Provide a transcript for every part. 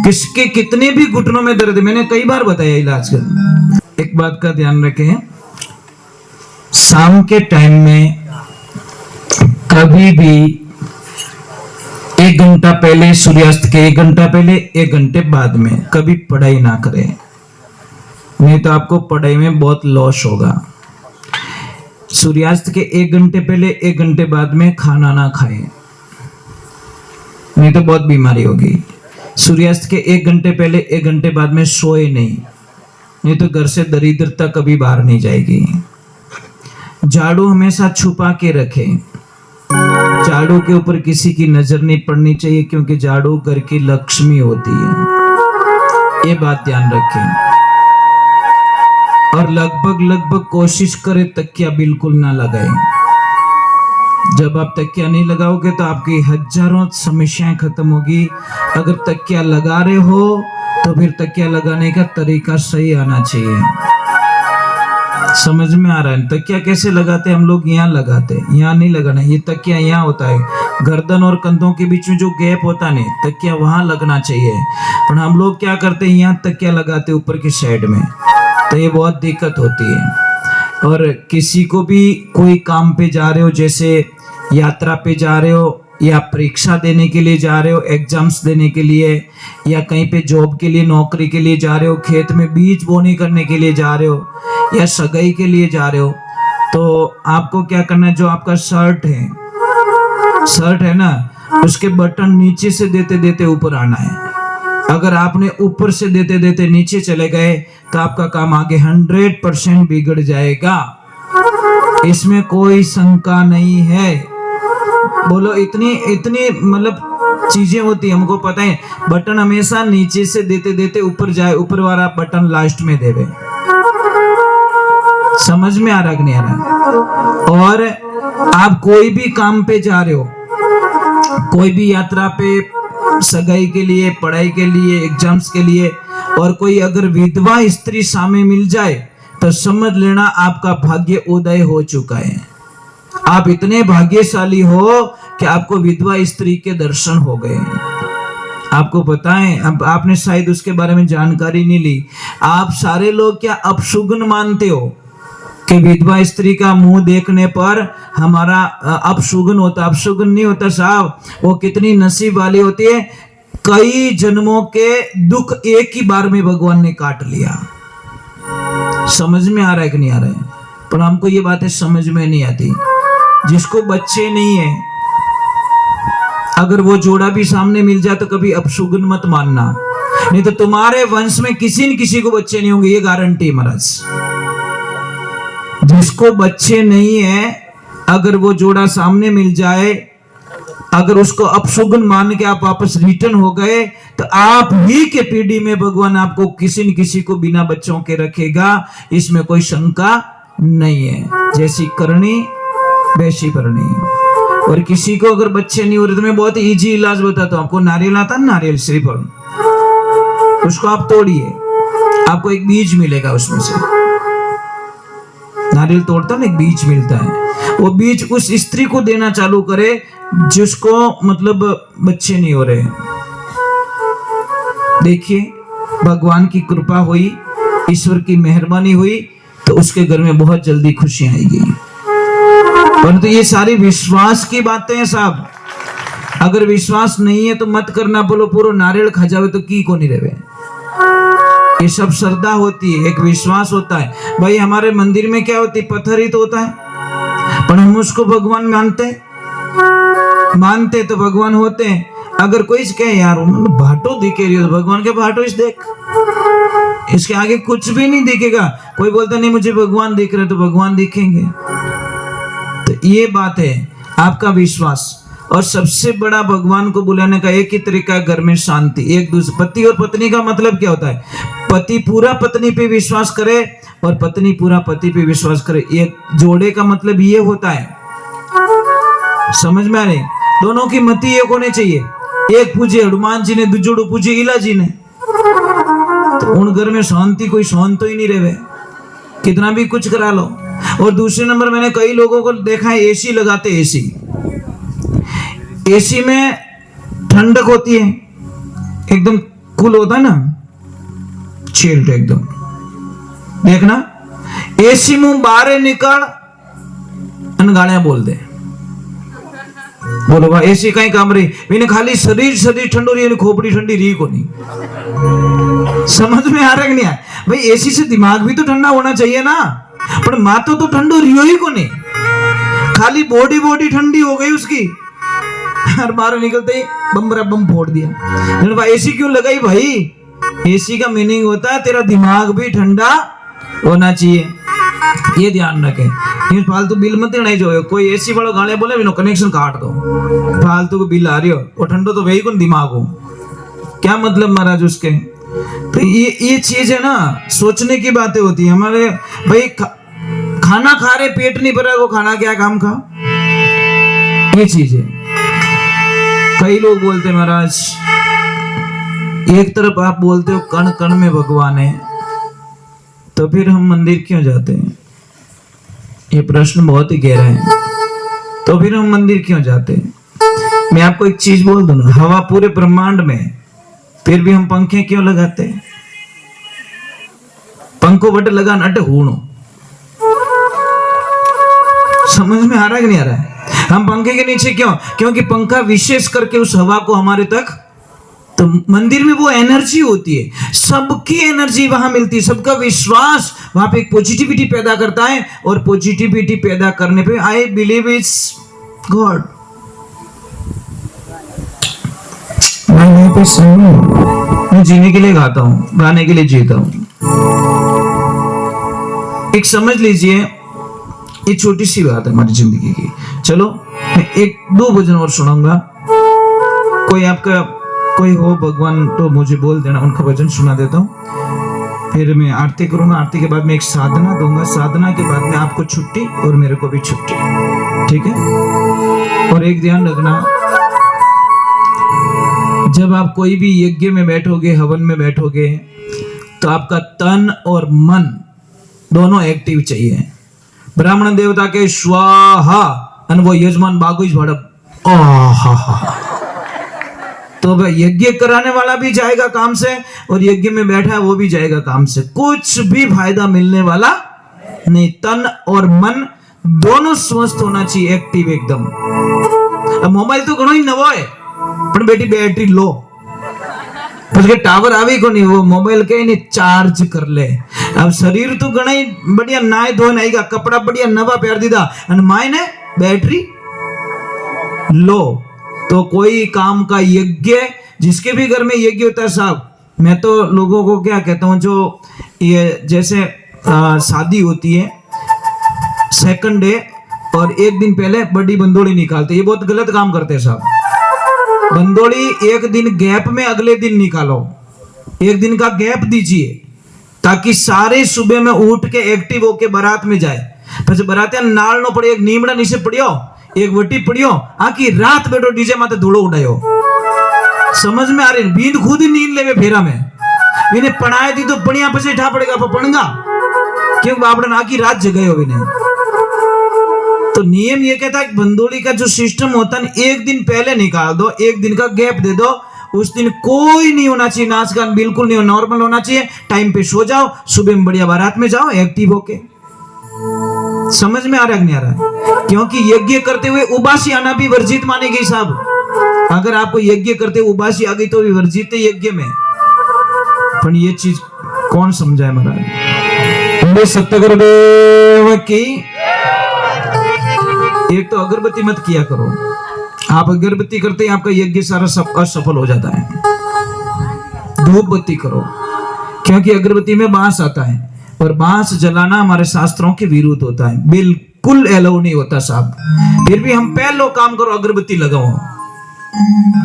किसके कितने भी घुटनों में दर्द है, मैंने कई बार बताया इलाज का। एक बात का ध्यान रखें, शाम के टाइम में कभी भी 1 घंटा पहले सूर्यास्त के 1 घंटा पहले 1 घंटे बाद में कभी पढ़ाई ना करें, नहीं तो आपको पढ़ाई में बहुत लॉस होगा। सूर्यास्त के 1 घंटे पहले 1 घंटे बाद में खाना ना खाएं, नहीं तो बहुत बीमारी होगी। सूर्यास्त के 1 घंटे पहले 1 घंटे बाद में सोए नहीं तो घर से दरिद्रता कभी बाहर नहीं जाएगी। झाड़ू हमेशा छुपा के रखें, झाड़ू के ऊपर किसी की नजर नहीं पड़नी चाहिए, क्योंकि झाड़ू घर की लक्ष्मी होती है, ये बात ध्यान रखें। और लगभग कोशिश करें तकिया बिल्कुल ना लगाएं। जब आप तकिया नहीं लगाओगे तो आपकी हजारों समस्याएं खत्म होगी। अगर तकिया लगा रहे हो तो फिर तकिया लगाने का तरीका सही आना चाहिए। समझ में आ रहा है? तकिया कैसे लगाते हैं हम लोग? यहाँ लगाते हैं, यहाँ नहीं लगाना। ये तकिया यहाँ होता है, गर्दन और कंधों के बीच में जो गैप होता है तकिया वहां लगना चाहिए, पर हम लोग क्या करते हैं, यहाँ तकिया लगाते ऊपर की साइड में, तो ये बहुत दिक्कत होती है। और किसी को भी कोई काम पे जा रहे हो, जैसे यात्रा पे जा रहे हो या परीक्षा देने के लिए जा रहे हो, एग्जाम्स देने के लिए, या कहीं पे जॉब के लिए नौकरी के लिए जा रहे हो, खेत में बीज बोनी करने के लिए जा रहे हो, या सगाई के लिए जा रहे हो, तो आपको क्या करना है, जो आपका शर्ट है ना, उसके बटन नीचे से देते देते ऊपर आना है। अगर आपने ऊपर से देते देते नीचे चले गए तो आपका काम आगे 100% बिगड़ जाएगा, इसमें कोई शंका नहीं है। बोलो, इतनी मतलब चीजें होती है, हमको पता है। बटन हमेशा नीचे से देते देते ऊपर जाए, ऊपर वाला बटन लास्ट में देवे। समझ में आ रहा कि नहीं आ रहा? और आप कोई भी काम पे जा रहे हो, कोई भी यात्रा पे, सगाई के लिए, पढ़ाई के लिए, एग्जाम्स के लिए, और कोई अगर विधवा स्त्री सामने मिल जाए तो समझ लेना आपका भाग्य उदय हो चुका है। आप इतने भाग्यशाली हो कि आपको विधवा स्त्री के दर्शन हो गए। आपको पता है, अब आपने शायद उसके बारे में जानकारी नहीं ली। आप सारे लोग क्या अपशुगन मानते हो कि विधवा स्त्री का मुंह देखने पर हमारा अपशुगन होता? अपशुगन नहीं होता साहब, वो कितनी नसीब वाली होती है, कई जन्मों के दुख एक ही बार में भगवान ने काट लिया। समझ में आ रहा है कि नहीं आ रहा है? पर हमको ये बातें समझ में नहीं आती। जिसको बच्चे नहीं है, अगर वो जोड़ा भी सामने मिल जाए तो कभी अपशुगन मत मानना, नहीं तो तुम्हारे वंश में किसी न किसी को बच्चे नहीं होंगे, ये गारंटी महाराज। जिसको बच्चे नहीं है, अगर वो जोड़ा सामने मिल जाए, अगर उसको अपशुगन मान के आप वापस रिटर्न हो गए, तो आप ही के पीढ़ी में भगवान आपको किसी न किसी को बिना बच्चों के रखेगा, इसमें कोई शंका नहीं है। जैसी करनी वैसी भरनी। और किसी को अगर बच्चे नहीं हो रहे तो मैं बहुत इजी इलाज बताता हूँ आपको। नारियल आता है, नारियल श्रीफल, उसको आप तोड़िए, आपको एक बीज मिलेगा उसमें से। नारियल तोड़ता है ना, एक बीज मिलता है, वो बीज उस स्त्री को देना चालू करे जिसको मतलब बच्चे नहीं हो रहे। देखिए, भगवान की कृपा हुई, ईश्वर की मेहरबानी हुई, तो उसके घर में बहुत जल्दी खुशियां आएगी। परंतु ये सारी विश्वास की बातें हैं साहब। अगर विश्वास नहीं है तो मत करना। बोलो पूरा नारियल खा जावे तो की को नहीं रहे। ये सब श्रद्धा होती है, एक विश्वास होता है। भाई हमारे मंदिर में क्या होती है? पत्थर ही तो होता है, पर हम उसको भगवान मानते तो भगवान होते हैं। अगर कोई कहे यार भाटो दिखे रही हो, तो भगवान के भाटो इस देख, इसके आगे कुछ भी नहीं दिखेगा। कोई बोलता नहीं मुझे भगवान दिख रहे, तो भगवान दिखेंगे। तो ये बात है आपका विश्वास। और सबसे बड़ा भगवान को बुलाने का एक ही तरीका है, घर में शांति। एक दूसरे पति और पत्नी का मतलब क्या होता है? पति पूरा पत्नी पे विश्वास करे और पत्नी पूरा पति पे विश्वास करे। एक जोड़े का मतलब ये होता है, समझ में आ रही? दोनों की मति एक होने चाहिए। एक पूजे हनुमान जी ने, दूजोड़ू पूजे इला जी ने, तो उन घर में शांति कोई शांत तो ही नहीं रहे, कितना भी कुछ करा लो। और दूसरे नंबर मैंने कई लोगों को देखा है एसी लगाते। एसी में ठंडक होती है, एकदम कूल होता है ना, चिल्ड एकदम। देखना एसी मुंह बाहर निकल अन गालियां बोल दे, बोलो भाई एसी कहीं काम रही मैंने खाली शरीर ठंडो रही, खोपड़ी ठंडी रही को नहीं। समझ में आ रहा कि नहीं आ भाई? एसी से दिमाग भी तो ठंडा होना चाहिए ना, पर मातो तो ठंडो रियो ही को नहीं, खाली बॉडी ठंडी हो गई उसकी। हर बार निकलते ही बम फोड़ दिया। भाई एसी क्यों लगाई भाई? एसी का मीनिंग होता है तेरा दिमाग भी ठंडा होना चाहिए, ये ध्यान रखे। फालतू बिल मत देना, जो कोई एसी वाला गाने बोले बिना कनेक्शन काट दो, फालतू को बिल आ रही हो और ठंडो तो वही को दिमाग हो, क्या मतलब महाराज उसके। तो ये चीज है ना, सोचने की बातें होती है हमारे भाई। खाना खा रहे पेट नहीं भरा, वो खाना क्या काम का, ये चीज है। कई लोग बोलते महाराज, एक तरफ आप बोलते हो कण कण में भगवान है, तो फिर हम मंदिर क्यों जाते हैं? ये प्रश्न बहुत ही गहरा है। तो फिर हम मंदिर क्यों जाते हैं? मैं आपको एक चीज बोल दूं ना, हवा पूरे ब्रह्मांड में, फिर भी हम पंखे क्यों लगाते हैं? पंखों बट लगान अटे हूणो, समझ में आ रहा है कि नहीं आ रहा है? हम पंखे के नीचे क्यों? क्योंकि पंखा विशेष करके उस हवा को हमारे तक, तो मंदिर में वो एनर्जी होती है, सबकी एनर्जी वहां मिलती है, सबका विश्वास वहां पे एक पॉजिटिविटी पैदा करता है, और पॉजिटिविटी पैदा करने पे आई बिलीव इट्स गॉड। मैं जीने के लिए गाता हूं, गाने के लिए जीता हूं। एक समझ लीजिए, ये छोटी सी बात है हमारी जिंदगी की। चलो मैं एक दो भजन और सुनाऊंगा, कोई आपका कोई हो भगवान तो मुझे बोल देना, उनका भजन सुना देता हूँ, फिर मैं आरती करूंगा। आरती के बाद मैं एक साधना दूंगा, साधना के बाद में आपको छुट्टी और मेरे को भी छुट्टी, ठीक है? और एक ध्यान रखना, जब आप कोई भी यज्ञ में बैठोगे, हवन में बैठोगे, तो आपका तन और मन दोनों एक्टिव चाहिए। ब्राह्मण देवता के स्वाहा और वो यजमान बागुज भड़प आहा, तो यज्ञ कराने वाला भी जाएगा काम से, और यज्ञ में बैठा है वो भी जाएगा काम से, कुछ भी फायदा मिलने वाला नहीं। तन और मन दोनों स्वस्थ होना चाहिए, एक्टिव एकदम। अब मोबाइल तो घणो ही नवो है, पर बेटी बैटरी लो, उसके टावर आवे को नहीं, वो मोबाइल के नहीं चार्ज कर ले। अब शरीर तो घणा ही बढ़िया नाय धोन आएगा, कपड़ा बढ़िया नवा पहन दीदा, और मायने बैटरी लो। तो कोई काम का यज्ञ, जिसके भी घर में यज्ञ होता है साहब, मैं तो लोगों को क्या कहता हूँ, जो ये जैसे शादी होती है, सेकंड डे और एक दिन पहले बड़ी बंदोली निकालते, ये बहुत गलत काम करते हैं साहब। बंदोली एक दिन गैप में अगले दिन निकालो, एक दिन का गैप दीजिए, ताकि सारे सुबह में उठ के एक्टिव होके बारात में जाए। फिर बारातिया नाल नो पड़े, एक नीमड़ा नीचे पड़ियो, एक वटी पड़ियो, आखी रात बैठो डीजे माते धूलो उड़ायो। समझ में आ रही? बींद खुद ही नींद लेवे फेरा में, इन्हें पढ़ाए दी तो पढ़िया पछे ठा पड़ेगा पड़गा, क्यों बापड़न आखी रात जगह हो इन्हें। तो नियम ये कहता है कि बंदोली का जो सिस्टम होता है, एक दिन पहले निकाल दो, एक दिन का गैप दे दो, उस दिन कोई नहीं होना चाहिए, नाच गान बिल्कुल नहीं, नॉर्मल होना चाहिए, टाइम पे सो जाओ, सुबह में बढ़िया बारात में जाओ एक्टिव होके। समझ में आ रहा है नहीं आ रहा है? क्योंकि यज्ञ करते हुए उबासी आना भी वर्जित मानी गई साहब। अगर आपको यज्ञ करते हुए उबासी आ गई तो भी वर्जित है यज्ञ में। पर ये चीज कौन समझाए महाराज? सत्यगुरुदेव की। एक तो अगरबत्ती मत किया करो, आप अगरबत्ती करते ही आपका यज्ञ सारा असफल हो जाता है। धूप बत्ती करो, क्योंकि अगरबत्ती में बांस आता है, और बांस जलाना हमारे शास्त्रों के विरुद्ध होता है, बिल्कुल अलाउ नहीं होता साहब। फिर भी हम पहले काम करो, अगरबत्ती लगाओ,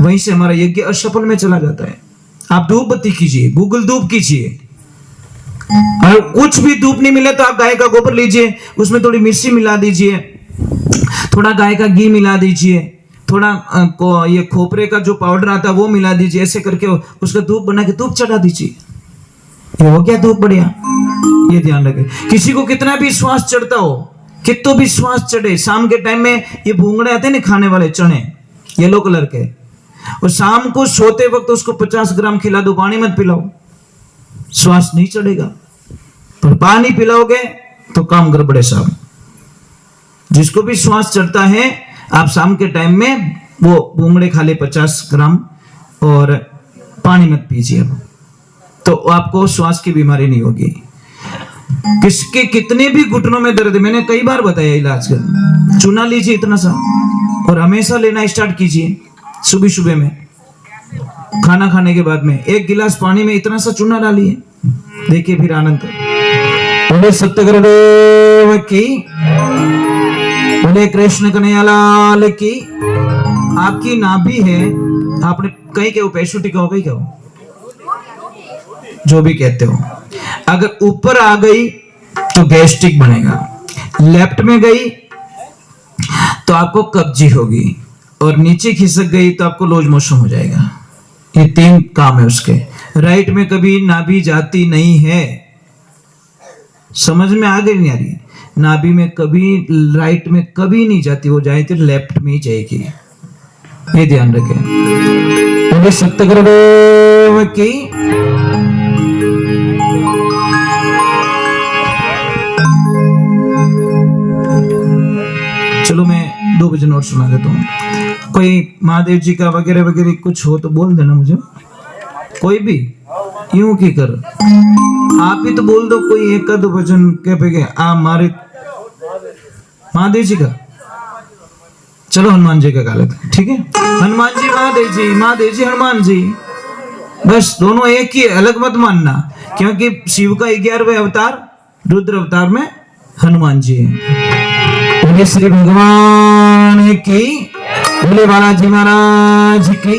वहीं से हमारा यज्ञ असफल में चला जाता है। आप धूप बत्ती कीजिए, गूगल धूप कीजिए, और कुछ भी धूप नहीं मिले तो आप गाय का गोबर लीजिए, उसमें थोड़ी मिर्ची मिला दीजिए, थोड़ा गाय का घी मिला दीजिए, थोड़ा ये खोपरे का जो पाउडर आता है वो मिला दीजिए, ऐसे करके उसका धूप बना के धूप चढ़ा दीजिए, ये हो गया धूप बढ़िया। ये ध्यान रखे, किसी को कितना भी श्वास चढ़ता हो, कितो भी श्वास चढ़े, शाम के टाइम में ये भूंगड़े आते हैं ना खाने वाले चने येलो कलर के, और शाम को सोते वक्त उसको 50 ग्राम खिला दो, पानी मत पिलाओ, श्वास नहीं चढ़ेगा। पर पानी पिलाओगे तो काम गड़बड़े साहब। जिसको भी श्वास चढ़ता है, आप शाम के टाइम में वो भूंगड़े खा ले 50 ग्राम और पानी मत पीजिए, तो आपको श्वास की बीमारी नहीं होगी। किसके कितने भी घुटनों में दर्द, मैंने कई बार बताया इलाज कर, चूना लीजिए इतना सा और हमेशा लेना स्टार्ट कीजिए। सुबह सुबह में खाना खाने के बाद में 1 गिलास पानी में इतना सा चूना डालिए, देखिए फिर आनंद। बोले सत्य गुरुदेव की, बोले कृष्ण कन्हैया लाल की। आपकी नाभि है, आपने कहीं क्या पैसुटी कहो, कहीं कहो, जो भी कहते हो, अगर ऊपर आ गई तो गैस्ट्रिक बनेगा, लेफ्ट में गई तो आपको कब्जी होगी, और नीचे खिसक गई तो आपको लूज मोशन हो जाएगा। ये 3 काम है उसके। राइट में कभी नाभि जाती नहीं है, समझ में आ गई नहीं आ रही? नाभि में कभी, राइट में कभी नहीं जाती, वो जाए तो लेफ्ट में ही जाएगी, ये ध्यान रखें। बोले सत्य गुरुदेव की। चलो मैं 2 भजन और सुना देता हूँ। कोई महादेव जी का वगैरह वगैरह कुछ हो तो बोल देना मुझे, कोई भी यूं की कर, आप ही तो बोल दो कोई एक का 2 भजन के पे आ मारे महादेव जी का। चलो हनुमान जी का गा लेते, ठीक है? हनुमान जी महादेव जी, महादेव जी हनुमान जी, बस दोनों एक ही, अलग मत मानना, क्योंकि शिव का 11वें अवतार रुद्र अवतार में हनुमान जी है। बोले श्री भगवान की, बोले बालाजी महाराज की।